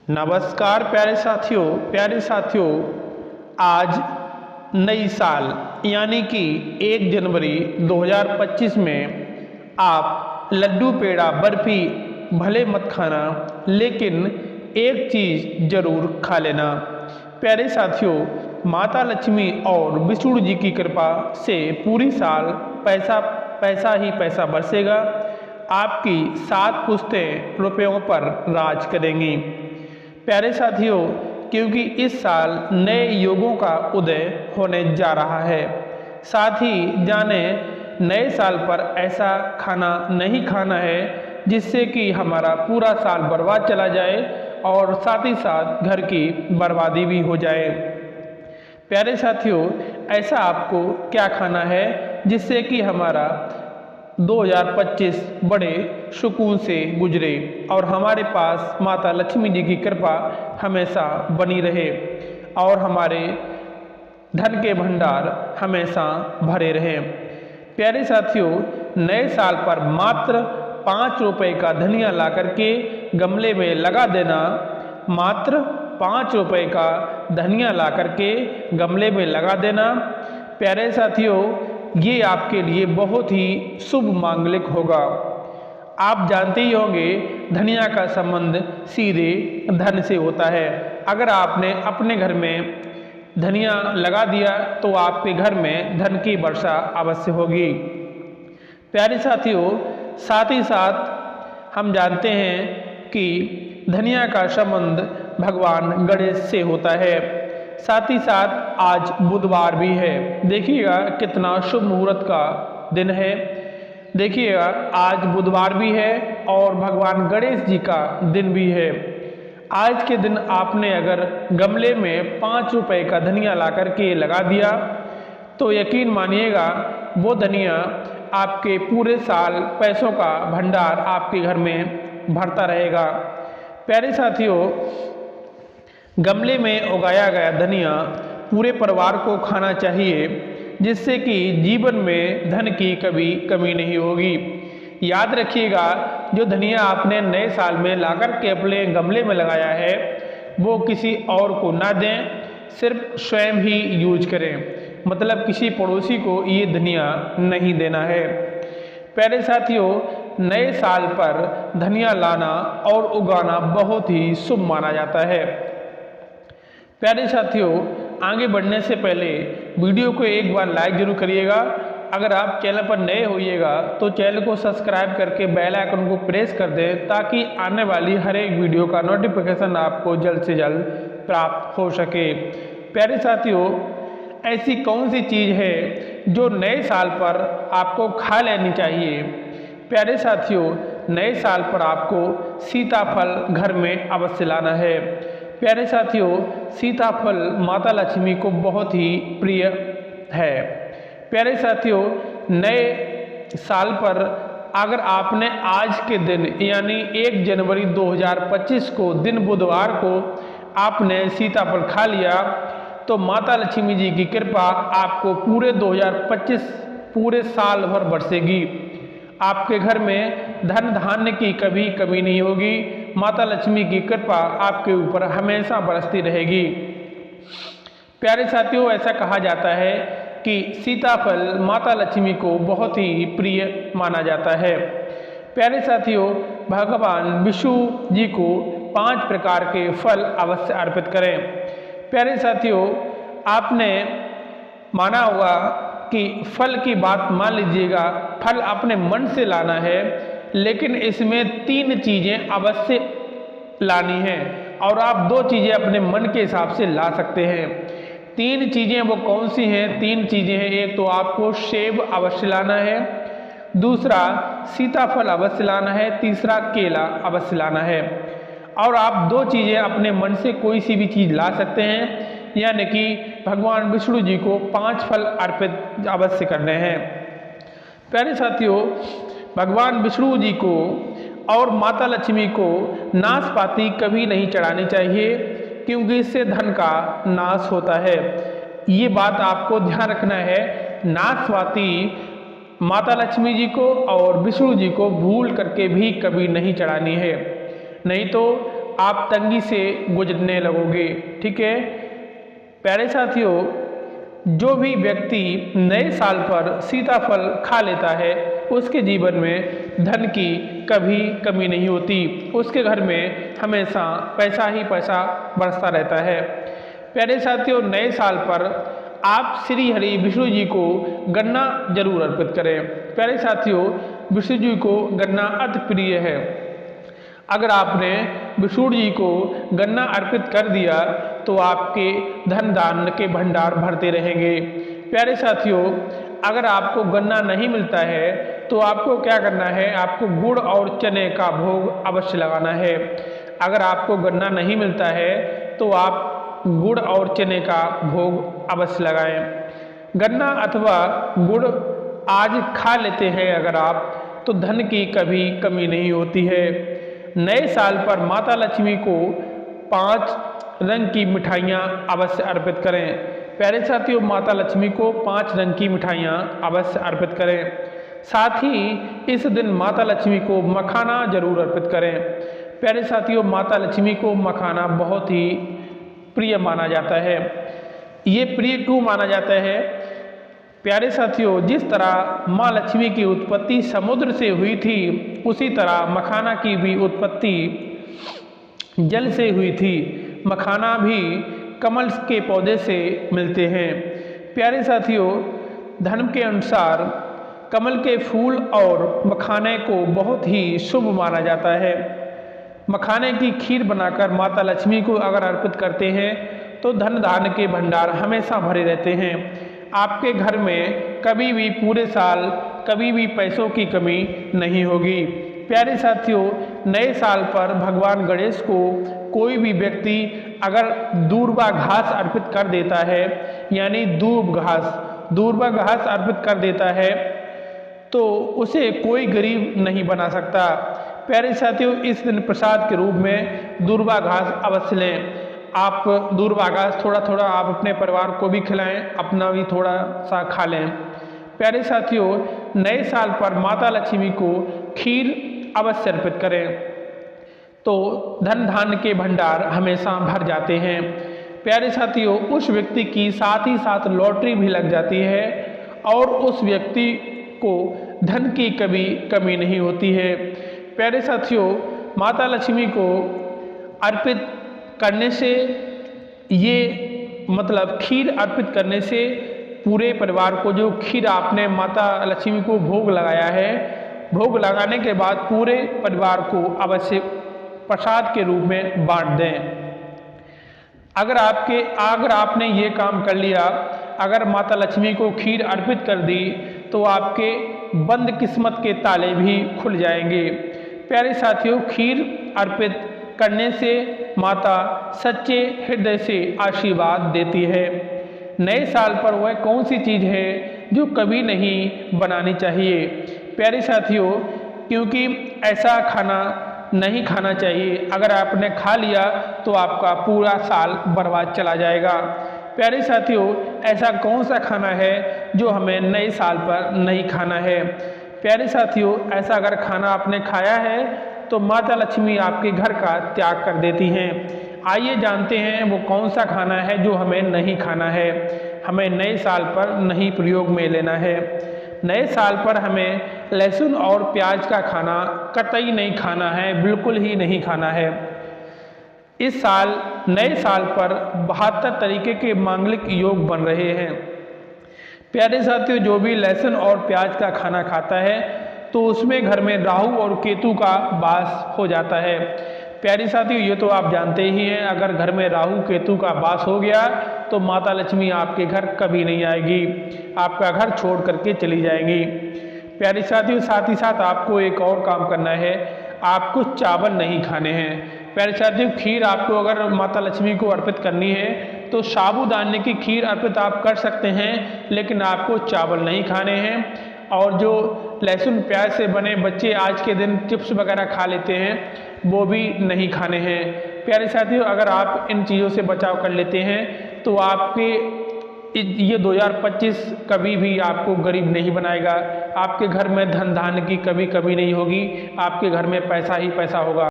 नमस्कार प्यारे साथियों, आज नई साल यानी कि 1 जनवरी 2025 में आप लड्डू पेड़ा बर्फी भले मत खाना, लेकिन एक चीज़ जरूर खा लेना। प्यारे साथियों, माता लक्ष्मी और विष्णु जी की कृपा से पूरी साल पैसा ही पैसा बरसेगा। आपकी 7 पुश्तें रुपयों पर राज करेंगी। प्यारे साथियों, क्योंकि इस साल नए युगों का उदय होने जा रहा है, साथ ही जाने नए साल पर ऐसा खाना नहीं खाना है जिससे कि हमारा पूरा साल बर्बाद चला जाए और साथ ही साथ घर की बर्बादी भी हो जाए। प्यारे साथियों, ऐसा आपको क्या खाना है जिससे कि हमारा 2025 बड़े सुकून से गुजरे और हमारे पास माता लक्ष्मी जी की कृपा हमेशा बनी रहे और हमारे धन के भंडार हमेशा भरे रहें। प्यारे साथियों, नए साल पर मात्र 5 रुपए का धनिया ला करके गमले में लगा देना। मात्र 5 रुपए का धनिया ला करके गमले में लगा देना। प्यारे साथियों, ये आपके लिए बहुत ही शुभ मांगलिक होगा। आप जानते ही होंगे, धनिया का संबंध सीधे धन से होता है। अगर आपने अपने घर में धनिया लगा दिया तो आपके घर में धन की वर्षा अवश्य होगी। प्यारे साथियों, साथ ही साथ हम जानते हैं कि धनिया का संबंध भगवान गणेश से होता है। साथ ही साथ आज बुधवार भी है। देखिएगा कितना शुभ मुहूर्त का दिन है। देखिएगा आज बुधवार भी है और भगवान गणेश जी का दिन भी है। आज के दिन आपने अगर गमले में 5 रुपए का धनिया ला करके लगा दिया तो यकीन मानिएगा वो धनिया आपके पूरे साल पैसों का भंडार आपके घर में भरता रहेगा। प्यारे साथियों, गमले में उगाया गया धनिया पूरे परिवार को खाना चाहिए, जिससे कि जीवन में धन की कभी कमी नहीं होगी। याद रखिएगा, जो धनिया आपने नए साल में लाकर के अपने गमले में लगाया है वो किसी और को ना दें, सिर्फ स्वयं ही यूज करें। मतलब किसी पड़ोसी को ये धनिया नहीं देना है। प्यारे साथियों, नए साल पर धनिया लाना और उगाना बहुत ही शुभ माना जाता है। प्यारे साथियों, आगे बढ़ने से पहले वीडियो को एक बार लाइक जरूर करिएगा। अगर आप चैनल पर नए होइएगा तो चैनल को सब्सक्राइब करके बेल आइकन को प्रेस कर दें, ताकि आने वाली हर एक वीडियो का नोटिफिकेशन आपको जल्द से जल्द प्राप्त हो सके। प्यारे साथियों, ऐसी कौन सी चीज़ है जो नए साल पर आपको खा लेनी चाहिए? प्यारे साथियों, नए साल पर आपको सीताफल घर में अवश्य लाना है। प्यारे साथियों, सीताफल माता लक्ष्मी को बहुत ही प्रिय है। प्यारे साथियों, नए साल पर अगर आपने आज के दिन यानी 1 जनवरी 2025 को दिन बुधवार को आपने सीताफल खा लिया तो माता लक्ष्मी जी की कृपा आपको पूरे 2025 पूरे साल भर बरसेगी। आपके घर में धन धान्य की कभी कमी नहीं होगी। माता लक्ष्मी की कृपा आपके ऊपर हमेशा बरसती रहेगी। प्यारे साथियों, ऐसा कहा जाता है कि सीताफल माता लक्ष्मी को बहुत ही प्रिय माना जाता है। प्यारे साथियों, भगवान विष्णु जी को 5 प्रकार के फल अवश्य अर्पित करें। प्यारे साथियों, आपने माना होगा कि फल की बात मान लीजिएगा, फल अपने मन से लाना है, लेकिन इसमें 3 चीज़ें अवश्य लानी है और आप 2 चीज़ें अपने मन के हिसाब से ला सकते हैं। 3 चीज़ें वो कौन सी हैं? 3 चीज़ें हैं। एक तो आपको सेब अवश्य लाना है, दूसरा सीताफल अवश्य लाना है, तीसरा केला अवश्य लाना है। और आप 2 चीज़ें अपने मन से कोई सी भी चीज़ ला सकते हैं, यानी कि भगवान विष्णु जी को 5 फल अर्पित अवश्य करने हैं। प्यारे साथियों, भगवान विष्णु जी को और माता लक्ष्मी को नाशपाती कभी नहीं चढ़ानी चाहिए, क्योंकि इससे धन का नाश होता है। ये बात आपको ध्यान रखना है। नाशपाती माता लक्ष्मी जी को और विष्णु जी को भूल करके भी कभी नहीं चढ़ानी है, नहीं तो आप तंगी से गुजरने लगोगे। ठीक है प्यारे साथियों, जो भी व्यक्ति नए साल पर सीताफल खा लेता है उसके जीवन में धन की कभी कमी नहीं होती, उसके घर में हमेशा पैसा ही पैसा बरसता रहता है। प्यारे साथियों, नए साल पर आप श्री हरि विष्णु जी को गन्ना जरूर अर्पित करें। प्यारे साथियों, विष्णु जी को गन्ना अति प्रिय है। अगर आपने विष्णु जी को गन्ना अर्पित कर दिया तो आपके धन दान के भंडार भरते रहेंगे। प्यारे साथियों, अगर आपको गन्ना नहीं मिलता है तो आपको क्या करना है, आपको गुड़ और चने का भोग अवश्य लगाना है। अगर आपको गन्ना नहीं मिलता है तो आप गुड़ और चने का भोग अवश्य लगाएं। गन्ना अथवा गुड़ आज खा लेते हैं अगर आप, तो धन की कभी कमी नहीं होती है। नए साल पर माता लक्ष्मी को 5 रंग की मिठाइयाँ अवश्य अर्पित करें। प्यारे साथियों, माता लक्ष्मी को 5 रंग की मिठाइयाँ अवश्य अर्पित करें। साथ ही इस दिन माता लक्ष्मी को मखाना जरूर अर्पित करें। प्यारे साथियों, माता लक्ष्मी को मखाना बहुत ही प्रिय माना जाता है। ये प्रिय क्यों माना जाता है? प्यारे साथियों, जिस तरह माँ लक्ष्मी की उत्पत्ति समुद्र से हुई थी उसी तरह मखाना की भी उत्पत्ति जल से हुई थी। मखाना भी कमल के पौधे से मिलते हैं। प्यारे साथियों, धर्म के अनुसार कमल के फूल और मखाने को बहुत ही शुभ माना जाता है। मखाने की खीर बनाकर माता लक्ष्मी को अगर अर्पित करते हैं तो धन धान्य के भंडार हमेशा भरे रहते हैं। आपके घर में कभी भी पूरे साल कभी भी पैसों की कमी नहीं होगी। प्यारे साथियों, नए साल पर भगवान गणेश को कोई भी व्यक्ति अगर दूर्वा घास अर्पित कर देता है, यानी दूर्वा घास अर्पित कर देता है तो उसे कोई गरीब नहीं बना सकता। प्यारे साथियों, इस दिन प्रसाद के रूप में दूर्वा घास अवश्य लें। आप दूर्वा घास थोड़ा थोड़ा आप अपने परिवार को भी खिलाएं, अपना भी थोड़ा सा खा लें। प्यारे साथियों, नए साल पर माता लक्ष्मी को खीर अवश्य अर्पित करें तो धन धान्य के भंडार हमेशा भर जाते हैं। प्यारे साथियों, उस व्यक्ति की साथ ही साथ लॉटरी भी लग जाती है और उस व्यक्ति को धन की कभी कमी नहीं होती है। प्यारे साथियों, माता लक्ष्मी को अर्पित करने से ये मतलब खीर अर्पित करने से पूरे परिवार को जो खीर आपने माता लक्ष्मी को भोग लगाया है, भोग लगाने के बाद पूरे परिवार को अवश्य प्रसाद के रूप में बांट दें। अगर आपने ये काम कर लिया, अगर माता लक्ष्मी को खीर अर्पित कर दी तो आपके बंद किस्मत के ताले भी खुल जाएंगे। प्यारे साथियों, खीर अर्पित करने से माता सच्चे हृदय से आशीर्वाद देती है। नए साल पर वह कौन सी चीज़ है जो कभी नहीं बनानी चाहिए? प्यारे साथियों, क्योंकि ऐसा खाना नहीं खाना चाहिए, अगर आपने खा लिया तो आपका पूरा साल बर्बाद चला जाएगा। प्यारे साथियों, ऐसा कौन सा खाना है जो हमें नए साल पर नहीं खाना है? प्यारे साथियों, ऐसा अगर खाना आपने खाया है तो माता लक्ष्मी आपके घर का त्याग कर देती हैं। आइए जानते हैं वो कौन सा खाना है जो हमें नहीं खाना है, हमें नए साल पर नहीं प्रयोग में लेना है। नए साल पर हमें लहसुन और प्याज का खाना कतई नहीं खाना है, बिल्कुल ही नहीं खाना है। इस साल नए साल पर 72 तरीके के मांगलिक योग बन रहे हैं। प्यारे साथियों, जो भी लहसुन और प्याज का खाना खाता है तो उसमें घर में राहु और केतु का वास हो जाता है। प्यारे साथियों, ये तो आप जानते ही हैं, अगर घर में राहु केतु का वास हो गया तो माता लक्ष्मी आपके घर कभी नहीं आएगी, आपका घर छोड़ करके चली जाएंगी। प्यारे साथियों, साथ ही साथ आपको एक और काम करना है, आपको चावल नहीं खाने हैं। प्यारे साथियों, खीर आपको अगर माता लक्ष्मी को अर्पित करनी है तो साबूदाने की खीर अर्पित आप कर सकते हैं, लेकिन आपको चावल नहीं खाने हैं। और जो लहसुन प्याज से बने बच्चे आज के दिन चिप्स वगैरह खा लेते हैं, वो भी नहीं खाने हैं। प्यारे साथियों, अगर आप इन चीज़ों से बचाव कर लेते हैं तो आपके ये 2025 कभी भी आपको गरीब नहीं बनाएगा। आपके घर में धन धान्य की कभी कमी नहीं होगी, आपके घर में पैसा ही पैसा होगा।